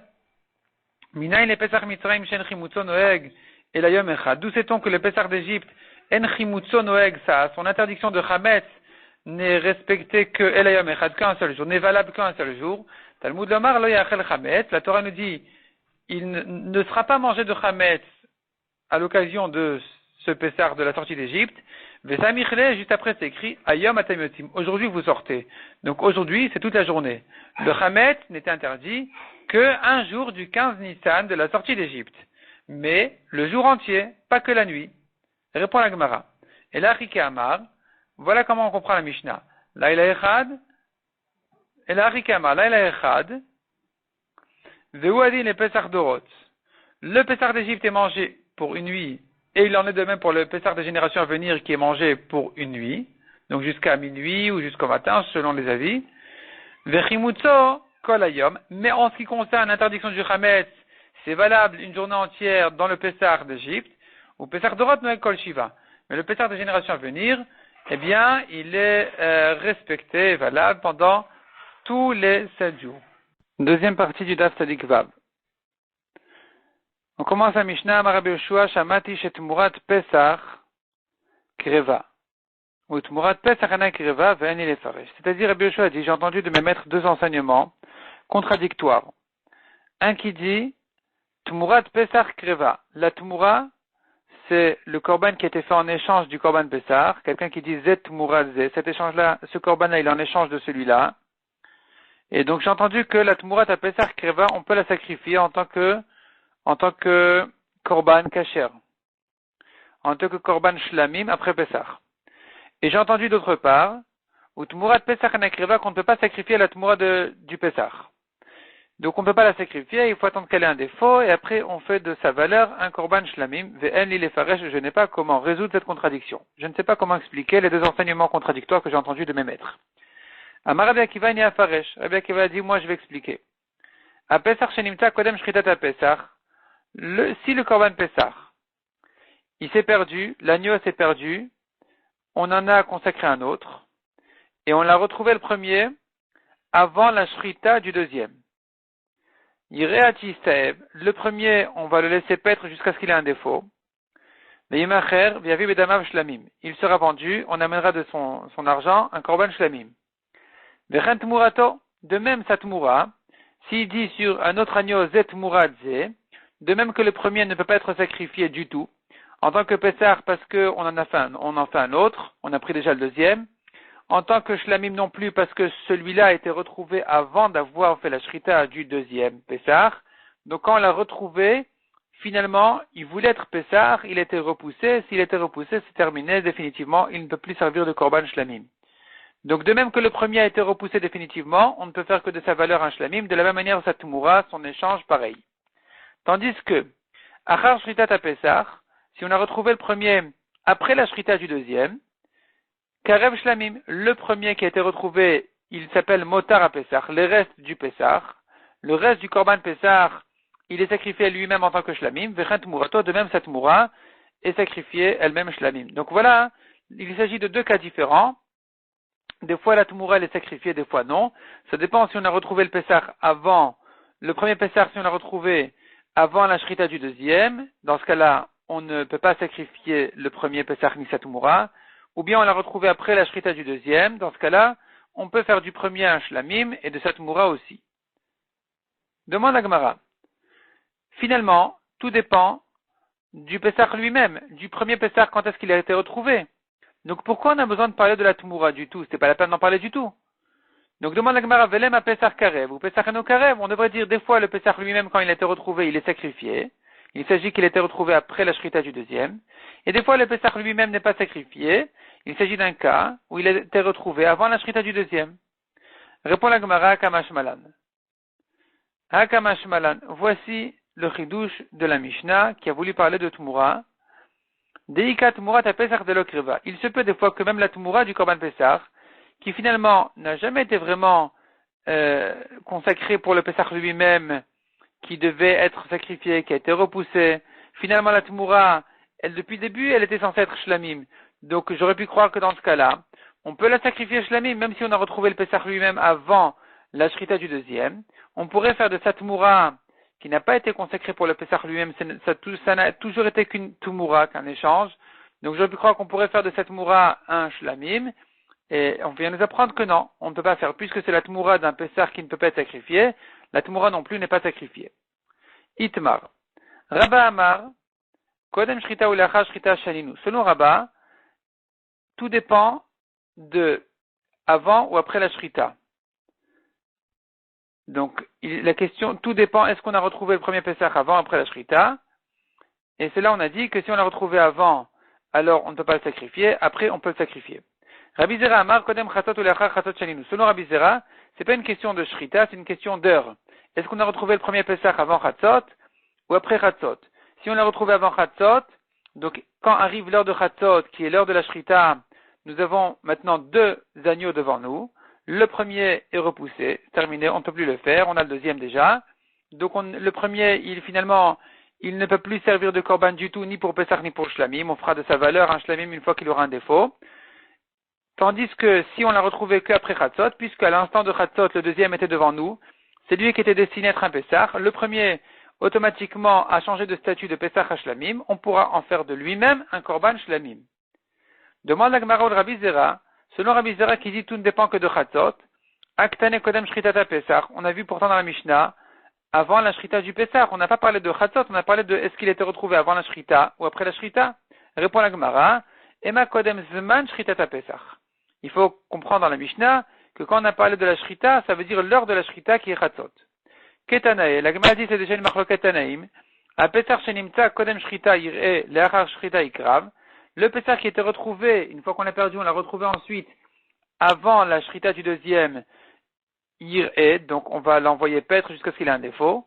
S1: Minayin le Pessah Mitzrayim shen chimutzo noeg et la yom echad. D'où sait-on que le Pessah d'Égypte, en chimutzo noeg, son interdiction de Chametz n'est respectée que el yom echad, qu'un seul jour, n'est valable qu'un seul jour. Talmud Lomar lo yachel Chametz. La Torah nous dit, il ne sera pas mangé de Chametz à l'occasion de ce Pessah de la sortie d'Égypte. Vesamichle, juste après c'est écrit, Ayom atem yotzim. Aujourd'hui vous sortez. Donc aujourd'hui c'est toute la journée. Le Chametz n'était interdit que un jour du 15 Nissan de la sortie d'Égypte. Mais le jour entier, pas que la nuit. Répond la Gemara. Et là, Rike Amar, voilà comment on comprend la Mishnah. Laila Echad, et là, Rike Amar, Laila Echad, Veuadin le Pessah d'Orot. Le Pessah d'Égypte est mangé pour une nuit. Et il en est de même pour le Pessah des générations à venir qui est mangé pour une nuit, donc jusqu'à minuit ou jusqu'au matin, selon les avis. Vechimutzo kol hayom. Mais en ce qui concerne l'interdiction du Chametz, c'est valable une journée entière dans le Pessah d'Égypte, ou Pessah d'Orot Noël Kol Shiva. Mais le Pessah des générations à venir, eh bien, il est respecté, valable pendant tous les 7 jours. Deuxième partie du Daf Tzadik Vav. On commence à Mishnah, Rabbi Yoshua, Shamati Shetmurat Pesach Kreva. Ou Tmurat Pesach Ana Kreva, Ve'ani Lefaresh. C'est-à-dire, Rabbi Yoshua dit, j'ai entendu de me mettre 2 enseignements contradictoires. Un qui dit, Tmurat Pesach Kreva. La Tmura, c'est le korban qui a été fait en échange du korban Pesach. Quelqu'un qui dit Zet Tmurat Zet. Cet échange-là, ce korban-là, il est en échange de celui-là. Et donc, j'ai entendu que la Tmurat à Pesach Kreva, on peut la sacrifier en tant que korban kasher, en tant que korban shlamim après Pessah. Et j'ai entendu d'autre part, ou tmurat Pesach anakreva, qu'on ne peut pas sacrifier la tmura du Pessah. Donc on ne peut pas la sacrifier, il faut attendre qu'elle ait un défaut, et après on fait de sa valeur un korban shlamim, ve'en li lefaresh. Je n'ai pas comment résoudre cette contradiction. Je ne sais pas comment expliquer les 2 enseignements contradictoires que j'ai entendus de mes maîtres. Amar Rabbi Akiva ni afaresh. Rabbi Akiva a dit, moi je vais expliquer. A Pesach shenimta kodem shritat a Pesach. Si le korban Pessah, il s'est perdu, l'agneau s'est perdu, on en a consacré un autre, et on l'a retrouvé le premier avant la shrita du deuxième. Yireati Saeb, le premier, on va le laisser paître jusqu'à ce qu'il ait un défaut. Mais Yimacher, Viavi Bedamav Shlamim. Il sera vendu, on amènera de son argent un korban Shlamim. Vechen Tmurato, de même sa Tmura, s'il dit sur un autre agneau Zet Tmuradze, de même que le premier ne peut pas être sacrifié du tout, en tant que Pessah parce qu'on en fait un autre, on a pris déjà le deuxième, en tant que Shlamim non plus parce que celui-là a été retrouvé avant d'avoir fait la Shrita du deuxième Pessah, donc quand on l'a retrouvé, finalement, il voulait être Pessah, il a été repoussé, s'il était repoussé, c'est terminé, définitivement, il ne peut plus servir de Korban Shlamim. Donc de même que le premier a été repoussé définitivement, on ne peut faire que de sa valeur un Shlamim, de la même manière sa Tmura, son échange, pareil. Tandis que, Achar Shritat à Pessah, si on a retrouvé le premier après la Shrita du deuxième, Karev Shlamim, le premier qui a été retrouvé, il s'appelle Motar à Pessah, les restes du Pessah, le reste du Korban Pessah, il est sacrifié lui-même en tant que shlamim, vechen tmurato, de même sa tmura est sacrifiée elle-même shlamim. Donc voilà, il s'agit de deux cas différents. Des fois la tmura elle est sacrifiée, des fois non. Ça dépend si on a retrouvé le Pessah avant, le premier Pessah si on l'a retrouvé avant la shrita du deuxième. Dans ce cas-là, on ne peut pas sacrifier le premier Pessah ni sa tmura. Ou bien on l'a retrouvé après la shrita du deuxième. Dans ce cas-là, on peut faire du premier un shlamim et de sa tmura aussi. Demande à Gemara. Finalement, tout dépend du Pessah lui-même, du premier Pessah, quand est-ce qu'il a été retrouvé. Donc pourquoi on a besoin de parler de la Tmura du tout? C'était pas la peine d'en parler du tout. Donc demande la Gemara, Velem à Pessah Karev, ou Pessah Eno Karev, on devrait dire des fois le Pessah lui-même quand il a été retrouvé, il est sacrifié. Il s'agit qu'il a été retrouvé après la shrita du deuxième. Et des fois le Pessah lui-même n'est pas sacrifié. Il s'agit d'un cas où il a été retrouvé avant la shrita du deuxième. Répond la Gemara, Hakamash Malan. Hakamash Malan, voici le chidouche de la Mishnah qui a voulu parler de Tmura. Deika Tmura ta Pesach de l'Okriva. Il se peut des fois que même la Tmura du Korban Pesach, qui finalement n'a jamais été vraiment consacrée pour le Pesach lui-même, qui devait être sacrifié, qui a été repoussé, finalement la Tmura, elle depuis le début, elle était censée être Shlamim. Donc j'aurais pu croire que dans ce cas-là, on peut la sacrifier Shlamim, même si on a retrouvé le Pesach lui-même avant la Shrita du deuxième. On pourrait faire de sa Tmura qui n'a pas été consacré pour le Pessah lui-même, ça n'a toujours été qu'une Tumura, qu'un échange. Donc j'aurais pu croire qu'on pourrait faire de cette Tumura un Shlamim, et on vient nous apprendre que non, on ne peut pas faire, puisque c'est la Tumura d'un Pessah qui ne peut pas être sacrifié, la Tumura non plus n'est pas sacrifiée. Itmar. Rabba Amar, Kodem Shrita ou Lacha Shrita Shalinu. Selon Rabba, tout dépend de avant ou après la Shrita. Donc, la question, tout dépend, est-ce qu'on a retrouvé le premier Pessah avant ou après la Shrita? Et c'est là on a dit que si on l'a retrouvé avant, alors on ne peut pas le sacrifier, après on peut le sacrifier. Rabbi Zera Amar, Kodem Chatzot ou Lachar Chatzot Shalinu. Selon Rabbi Zera, c'est pas une question de Shrita, c'est une question d'heure. Est-ce qu'on a retrouvé le premier Pessah avant Chatzot ou après Chatzot? Si on l'a retrouvé avant Chatzot, donc quand arrive l'heure de Chatzot, qui est l'heure de la Shrita, nous avons maintenant deux agneaux devant nous. Le premier est repoussé, terminé, on ne peut plus le faire, on a le deuxième déjà. Donc le premier, il ne peut plus servir de korban du tout, ni pour Pessah, ni pour Shlamim. On fera de sa valeur un Shlamim une fois qu'il aura un défaut. Tandis que si on l'a retrouvé qu'après Chatzot, puisqu'à l'instant de Chatzot, le deuxième était devant nous, c'est lui qui était destiné à être un Pessah. Le premier, automatiquement, a changé de statut de Pessah à Shlamim. On pourra en faire de lui-même un korban Shlamim. Demande la Gemara de Rabbi Zera. Selon Rabbi Zera qui dit tout ne dépend que de Chatzot, Aktane Kodem Shritata Pesach, on a vu pourtant dans la Mishnah, avant la Shrita du Pesach, on n'a pas parlé de Chatzot, on a parlé de est-ce qu'il était retrouvé avant la Shrita ou après la Shrita. Répond la Gemara, Ema Kodem Zman Shritata Pesach. Il faut comprendre dans la Mishnah que quand on a parlé de la Shrita, ça veut dire l'heure de la Shrita qui est Chatzot. Ketanae, la Gemara dit c'est déjà une marloquet Tanaïm, a Pesach Shenimtza Kodem Shrita Yir'e Leachar Shrita Ikrav. Le Pessah qui était retrouvé, une fois qu'on l'a perdu, on l'a retrouvé ensuite, avant la Shrita du deuxième, donc on va l'envoyer paître jusqu'à ce qu'il ait un défaut.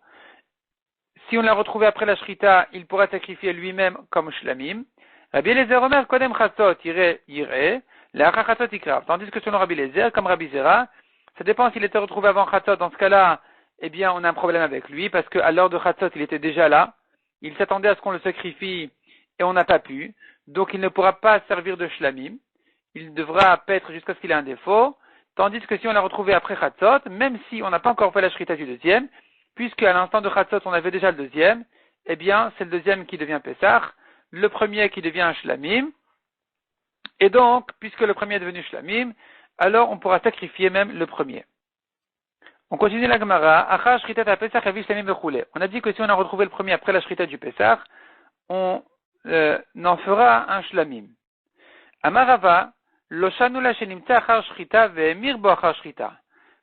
S1: Si on l'a retrouvé après la Shrita, il pourra sacrifier lui-même comme Shlamim. Rabbi Eliezer Omer, Kodem Chatzot, Yir'e, Le'achar Chatzot Ikrav. Tandis que selon Rabbi Eliezer, comme Rabbi Zera, ça dépend s'il était retrouvé avant Chatzot. Dans ce cas-là, eh bien, on a un problème avec lui, parce qu'à l'heure de Chatzot, il était déjà là. Il s'attendait à ce qu'on le sacrifie, et on n'a pas pu. Donc il ne pourra pas servir de shlamim. Il devra paître jusqu'à ce qu'il ait un défaut. Tandis que si on l'a retrouvé après Chatzot, même si on n'a pas encore fait la shrita du deuxième, puisque à l'instant de Chatzot on avait déjà le deuxième, eh bien c'est le deuxième qui devient Pessah, le premier qui devient un shlamim. Et donc, puisque le premier est devenu shlamim, alors on pourra sacrifier même le premier. On continue la Gemara. Achar shritat à Pessah avi shlamim vechule. On a dit que si on a retrouvé le premier après la shrita du Pessah, on n'en fera un shlamim. Amarava, loshanula shenimtza achar shrita ve'emir bo achar shrita.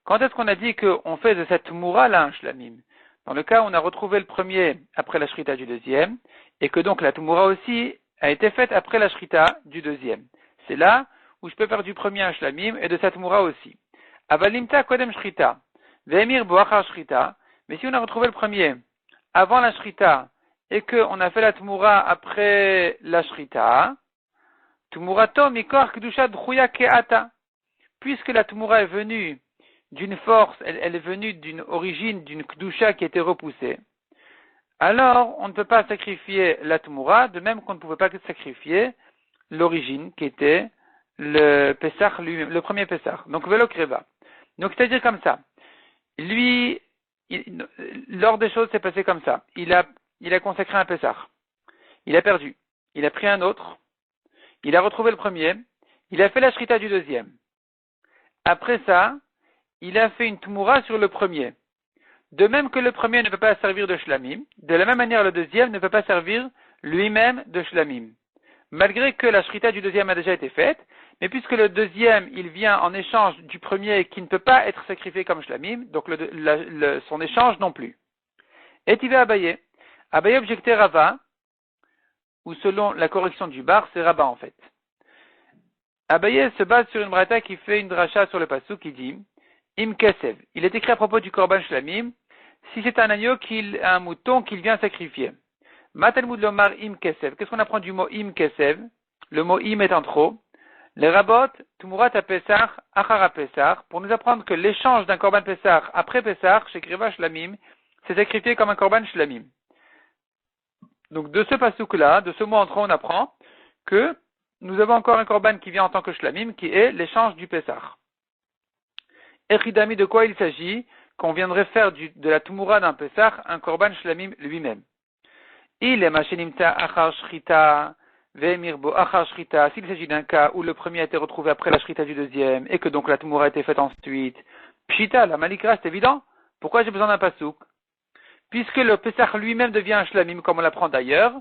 S1: Quand est-ce qu'on a dit qu'on fait de cette moura là un shlamim? Dans le cas où on a retrouvé le premier après la shrita du deuxième, et que donc la tumura aussi a été faite après la shrita du deuxième. C'est là où je peux faire du premier un shlamim et de cette moura aussi. Avalimta kodem shrita ve'emir bo achar shrita. Mais si on a retrouvé le premier avant la shrita, et qu'on a fait la Tmura après la Shrita, Tmurato mikor kedusha d'chuya ke'ata. Puisque la Tmura est venue d'une force, elle est venue d'une origine, d'une kedusha qui était repoussée. alors on ne peut pas sacrifier la Tmoura, de même qu'on ne pouvait pas sacrifier l'origine, qui était le Pessah lui-même, le premier Pessah. Donc Velo Kreva. Donc c'est-à-dire comme ça. Lui, l'ordre des choses s'est passé comme ça. Il a consacré un Pessah. Il a perdu. Il a pris un autre. Il a retrouvé le premier. Il a fait la shrita du deuxième. Après ça, il a fait une Tmoura sur le premier. De même que le premier ne peut pas servir de shlamim, de la même manière le deuxième ne peut pas servir lui-même de shlamim. Malgré que la shrita du deuxième a déjà été faite, mais puisque le deuxième, il vient en échange du premier qui ne peut pas être sacrifié comme shlamim, donc son échange non plus. Et il va Abaye. Abaye objectait Rava, ou selon la correction du bar, c'est Rabat en fait. Abaye se base sur une brata qui fait une dracha sur le passou qui dit Im Kesev. Il est écrit à propos du korban shlamim, si c'est un agneau, un mouton qu'il vient sacrifier. Matalmud lomar im kesev. Qu'est-ce qu'on apprend du mot im kesev? Le mot im étant trop. Les rabot, tumurat a pesach, achara pesach, pour nous apprendre que l'échange d'un korban pesach après pesach, chez Kreva shlamim, c'est sacrifié comme un korban shlamim. Donc de ce pasouk-là, de ce mot en trop, on apprend que nous avons encore un korban qui vient en tant que shlamim, qui est l'échange du pesach. Echidami, de quoi il s'agit? Qu'on viendrait faire de la tumura d'un pesach un korban shlamim lui-même. Il est machenimta achar shrita ve'mirbo achar shrita. S'il s'agit d'un cas où le premier a été retrouvé après la shrita du deuxième et que donc la tumura a été faite ensuite, pshita, la malikra, c'est évident. Pourquoi j'ai besoin d'un pasouk? Puisque le pesach lui-même devient un shlamim comme on l'apprend d'ailleurs,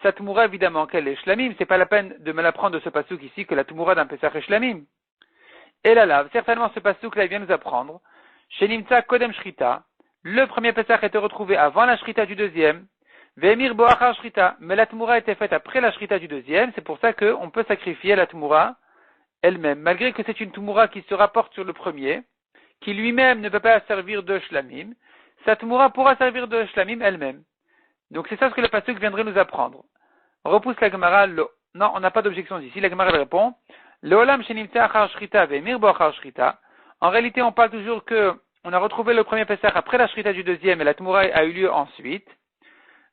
S1: sa tumura évidemment qu'elle est shlamim, c'est pas la peine de me l'apprendre de ce pasouk ici que la tumura d'un pesach est shlamim. Et là, certainement ce pasouk là il vient nous apprendre. Shenimta kodem shrita, le premier pesach a été retrouvé avant la shrita du deuxième. Ve'emir bo achar shrita, mais la tmoura a été faite après la shrita du deuxième, c'est pour ça qu'on peut sacrifier la tmoura elle-même, malgré que c'est une tmoura qui se rapporte sur le premier, qui lui-même ne peut pas servir de shlamim, sa tmoura pourra servir de shlamim elle-même. Donc c'est ça ce que le pasuk viendrait nous apprendre. On repousse la Gemara, non, on n'a pas d'objection ici, la Gemara répond, Leolam shenimta achar shrita ve'emir bo achar shrita. En réalité, on parle toujours que on a retrouvé le premier pesach après la shrita du deuxième et la tmoura a eu lieu ensuite.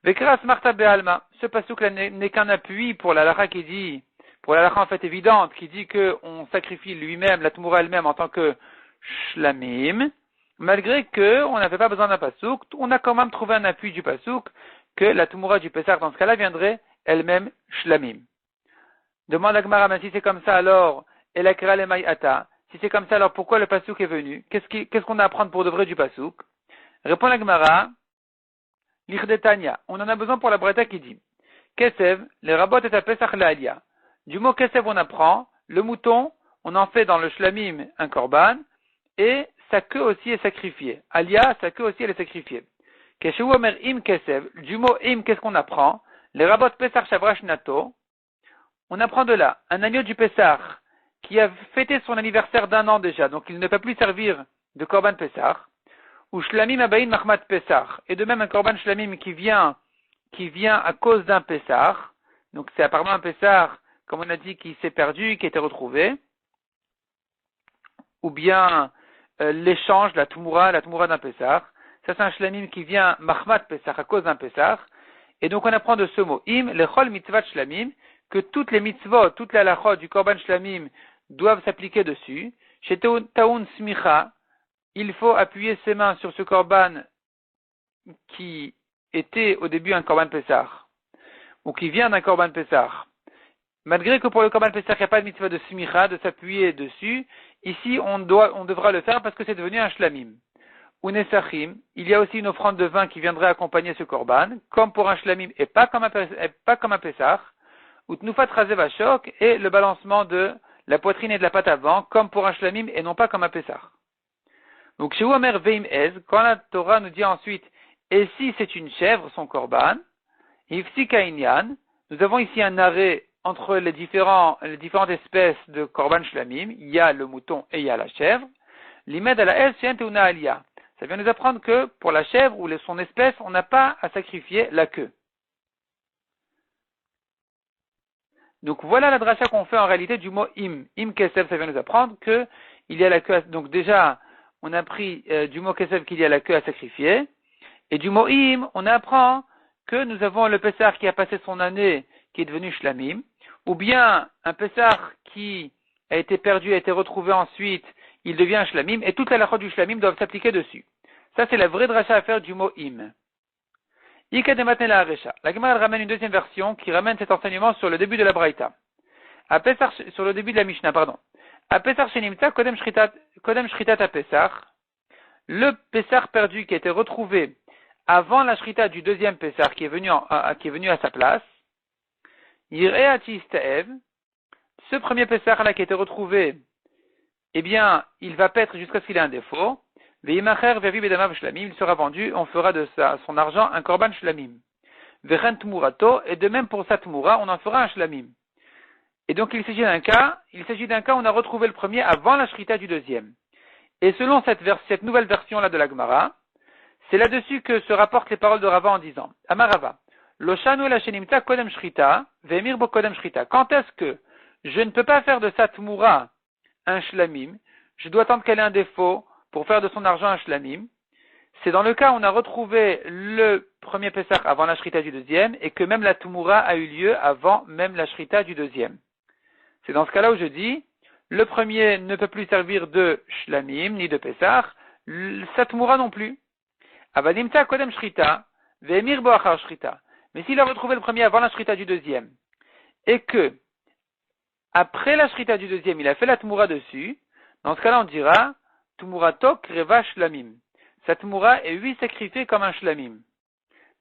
S1: Vekras marta be'alma. Ce pasuk là n'est qu'un appui pour la lacha qui dit, pour la lacha en fait évidente, qui dit que on sacrifie lui-même, la tmoura elle-même en tant que shlamim, malgré que on n'avait pas besoin d'un pasuk, on a quand même trouvé un appui du pasuk que la tmoura du pesach dans ce cas-là viendrait elle-même shlamim. Demande à Gemara, mais si c'est comme ça alors, elakra lemay ata. Si c'est comme ça, alors pourquoi le pasouk est venu? Qu'est-ce qu'on a à apprendre pour de vrai du pasouk? Répond la Gemara, l'ichdetania. On en a besoin pour la breta qui dit, kesev, les rabot et à pesach la alia. Du mot kesev, on apprend, le mouton, on en fait dans le shlamim un korban, et sa queue aussi est sacrifiée. Alia, sa queue aussi elle est sacrifiée. Keshu omer im kesev, du mot im, qu'est-ce qu'on apprend? Les rabot pesach shavrash nato. On apprend de là, un agneau du pesach, qui a fêté son anniversaire d'un an déjà, donc il ne peut plus servir de korban pesach, ou shlamim abayin mahmat pesach, et de même un korban shlamim qui vient à cause d'un pesach, donc c'est apparemment un pesach, comme on a dit, qui s'est perdu, qui a été retrouvé, ou bien l'échange, la tumura d'un pesach, ça c'est un shlamim qui vient mahmat pesach à cause d'un pesach, et donc on apprend de ce mot im, lechol mitzvat shlamim, que toutes les mitzvot, toute la halachot du korban shlamim doivent s'appliquer dessus. Chez Taoun Smicha, il faut appuyer ses mains sur ce korban qui était au début un korban Pessah, ou qui vient d'un korban Pessah. Malgré que pour le korban Pessah, il n'y a pas de mitzvah de Smicha, de s'appuyer dessus, ici on devra le faire parce que c'est devenu un shlamim. Ou Nesachim, il y a aussi une offrande de vin qui viendrait accompagner ce korban, comme pour un shlamim et pas comme un Pessah. Ou Tnufat Razevashok et le balancement de la poitrine et de la patte avant, comme pour un shlamim et non pas comme un Pessah. Donc, chez Omer Veim Ez, quand la Torah nous dit ensuite, et si c'est une chèvre, son korban, Ifsi Kainyan, nous avons ici un arrêt entre les différentes espèces de korban shlamim, il y a le mouton et il y a la chèvre, Limed ala Ez Shent Una Alia. Ça vient nous apprendre que pour la chèvre ou son espèce, on n'a pas à sacrifier la queue. Donc voilà la dracha qu'on fait en réalité du mot im. Im kesef, ça vient nous apprendre que il y a la queue donc déjà, on a pris du mot kesef qu'il y a la queue à sacrifier. Et du mot im, on apprend que nous avons le Pessah qui a passé son année, qui est devenu Shlamim, ou bien un Pessah qui a été perdu, a été retrouvé ensuite, il devient un Shlamim, et toute la halachot du Shlamim doivent s'appliquer dessus. Ça, c'est la vraie dracha à faire du mot im. Ika de matne la haresha. La Gemara ramène une deuxième version qui ramène cet enseignement sur le début de la Braïta. Sur le début de la Mishnah, pardon. A Pesach shenimtza kodem shritat a Pesach. Le Pesach perdu qui a été retrouvé avant la shrita du deuxième Pesach qui est venu à sa place. Yireati istaev. Ce premier Pesach là qui a été retrouvé, eh bien, il va paître jusqu'à ce qu'il ait un défaut. Veimacher vevi bedamav shlamim. Il sera vendu, on fera de son argent un korban shlamim. Veren tmurato. Et de même pour sa tmura, on en fera un shlamim. Et donc il s'agit d'un cas où on a retrouvé le premier avant la shrita du deuxième. Et selon cette nouvelle version là de la Gemara, c'est là-dessus que se rapportent les paroles de Rava en disant Amarava, Loshanu la shenimta kodem shrita, ve'emir bo kodem shrita. Quand est-ce que je ne peux pas faire de sa tmura un shlamim, je dois attendre qu'elle ait un défaut pour faire de son argent un shlamim? C'est dans le cas où on a retrouvé le premier Pesach avant la shrita du deuxième et que même la tmura a eu lieu avant même la shrita du deuxième. C'est dans ce cas-là où je dis, le premier ne peut plus servir de shlamim, ni de Pesach, satmura non plus. Avadimta kodem shrita, ve'emir bo achar shrita. Mais s'il a retrouvé le premier avant la shrita du deuxième, et que, après la shrita du deuxième, il a fait la tmura dessus, dans ce cas-là on dira, tmurato kreva shlamim. Sa tmura est lui sacrifiée comme un shlamim.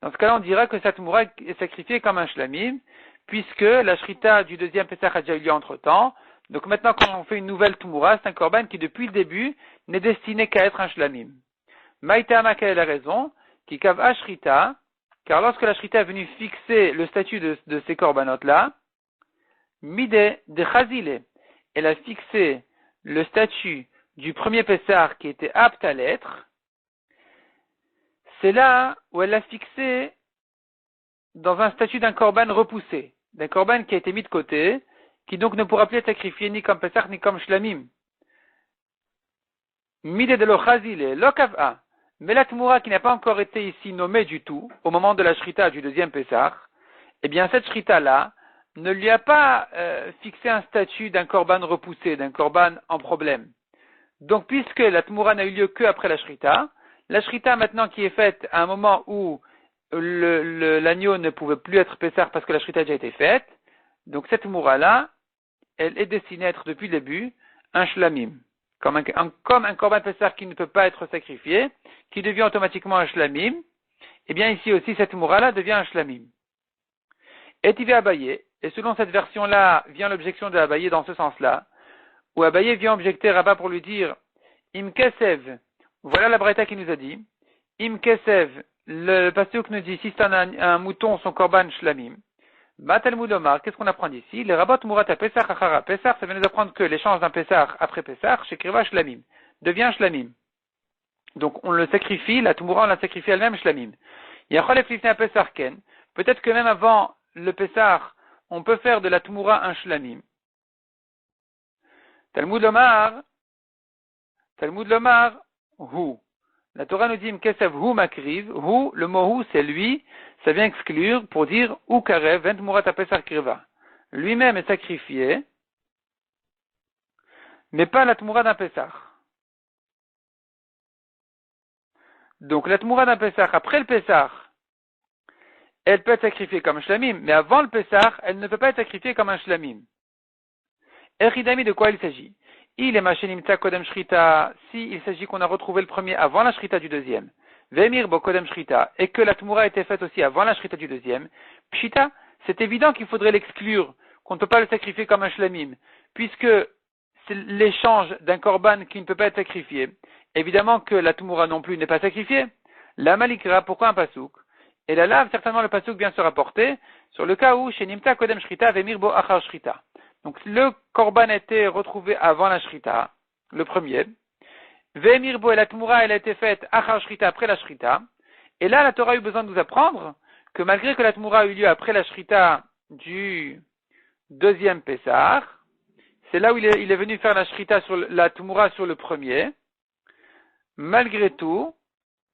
S1: Dans ce cas-là on dira que sa tmura est sacrifiée comme un shlamim, puisque la shrita du deuxième Pesach a déjà eu lieu entre temps. Donc maintenant, quand on fait une nouvelle Tumura, c'est un korban qui depuis le début n'est destiné qu'à être un shlamim. Maïtama, quelle est la raison? Qui kav'a shrita, car lorsque la shrita est venue fixer le statut de ces korbanot-là, mide de chazile, elle a fixé le statut du premier Pesach qui était apte à l'être. C'est là où elle l'a fixé dans un statut d'un korban repoussé, d'un korban qui a été mis de côté, qui donc ne pourra plus être sacrifié ni comme Pesach ni comme Shlamim. Mide de lo chazile, lo kav'a. Mais la tmura qui n'a pas encore été ici nommée du tout, au moment de la shrita du deuxième Pesach, eh bien cette shrita-là ne lui a pas fixé un statut d'un korban repoussé, d'un korban en problème. Donc puisque la tmura n'a eu lieu que après la shrita maintenant qui est faite à un moment où l'agneau ne pouvait plus être Pesach parce que la shrita a déjà été faite, donc cette tmura-là, elle est destinée à être depuis le début un shlamim. Comme un korban Pesach qui ne peut pas être sacrifié, qui devient automatiquement un shlamim, eh bien ici aussi cette tmura-là devient un shlamim. Et il va Abaye, et selon cette version-là vient l'objection de Abaye dans ce sens-là, où Abaye vient objecter Rabba pour lui dire Im kesev, voilà la braïta qui nous a dit, Im kesev, le pasuk nous dit si c'est un mouton, son korban shlamim. Talmud Omar, qu'est-ce qu'on apprend d'ici? Les rabot murata Pesach achara Pesach, ça vient nous apprendre que l'échange d'un Pesach après Pesach, chez Kriva Shlamim, devient Shlamim. Donc on le sacrifie, la Tumura on la sacrifie elle-même Shlamim. Yachol eflifnei Pesach ken, peut-être que même avant le Pesach, on peut faire de la Tumura un Shlamim. Talmud Omar, hu. La Torah nous dit Mkesev hu makriv, hu, le mot hu c'est lui, ça vient exclure pour dire ou karev, vent murat a Pesach kriva. Lui-même est sacrifié, mais pas la tmura d'un Pesach. Donc la tmura d'un Pesach, après le Pesach, elle peut être sacrifiée comme un shlamim, mais avant le Pesach, elle ne peut pas être sacrifiée comme un shlamim. Echidami, de quoi il s'agit? Il est machenimta kodem shrita, si il s'agit qu'on a retrouvé le premier avant la shrita du deuxième. Vemir bo kodem shrita, et que la tmura était faite aussi avant la shrita du deuxième. Pshita, c'est évident qu'il faudrait l'exclure, qu'on ne peut pas le sacrifier comme un shlamim, puisque c'est l'échange d'un korban qui ne peut pas être sacrifié. Évidemment que la tmura non plus n'est pas sacrifiée. La malikra, pourquoi un pasouk? Et la lave, certainement le pasouk vient se rapporter sur le cas où shenimta kodem shrita vemir bo achar shrita. Donc le korban a été retrouvé avant la shrita, le premier. Ve'emirbo et la tmura, elle a été faite achar shrita, après la shrita. Et là, la Torah a eu besoin de nous apprendre que malgré que la tmura a eu lieu après la shrita du deuxième Pessah, c'est là où il est venu faire la shrita sur la tmura sur le premier. Malgré tout,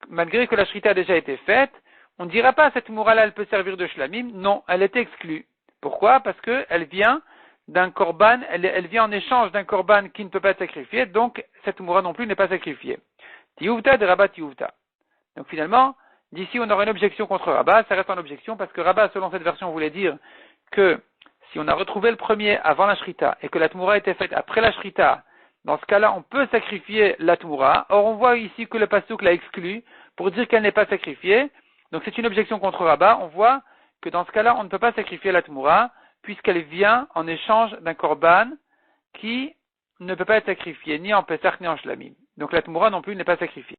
S1: malgré que la shrita a déjà été faite, on ne dira pas cette Tmoura-là, elle peut servir de shlamim. Non, elle est exclue. Pourquoi? Parce qu'elle vient d'un korban, elle vient en échange d'un korban qui ne peut pas être sacrifié, donc cette Tmoura non plus n'est pas sacrifiée. Tiouvta de Rabat Tiouvta. Donc finalement, d'ici on aura une objection contre Rabat, ça reste en objection parce que Rabat, selon cette version, voulait dire que si on a retrouvé le premier avant la Shrita et que la Tmoura était faite après la Shrita, dans ce cas-là, on peut sacrifier la Tmoura. Or, on voit ici que le Passouk l'a exclu pour dire qu'elle n'est pas sacrifiée. Donc c'est une objection contre Rabat. On voit que dans ce cas-là, on ne peut pas sacrifier la Tmoura puisqu'elle vient en échange d'un korban qui ne peut pas être sacrifié ni en Pesach ni en Shlamim. Donc la Tmoura non plus n'est pas sacrifiée.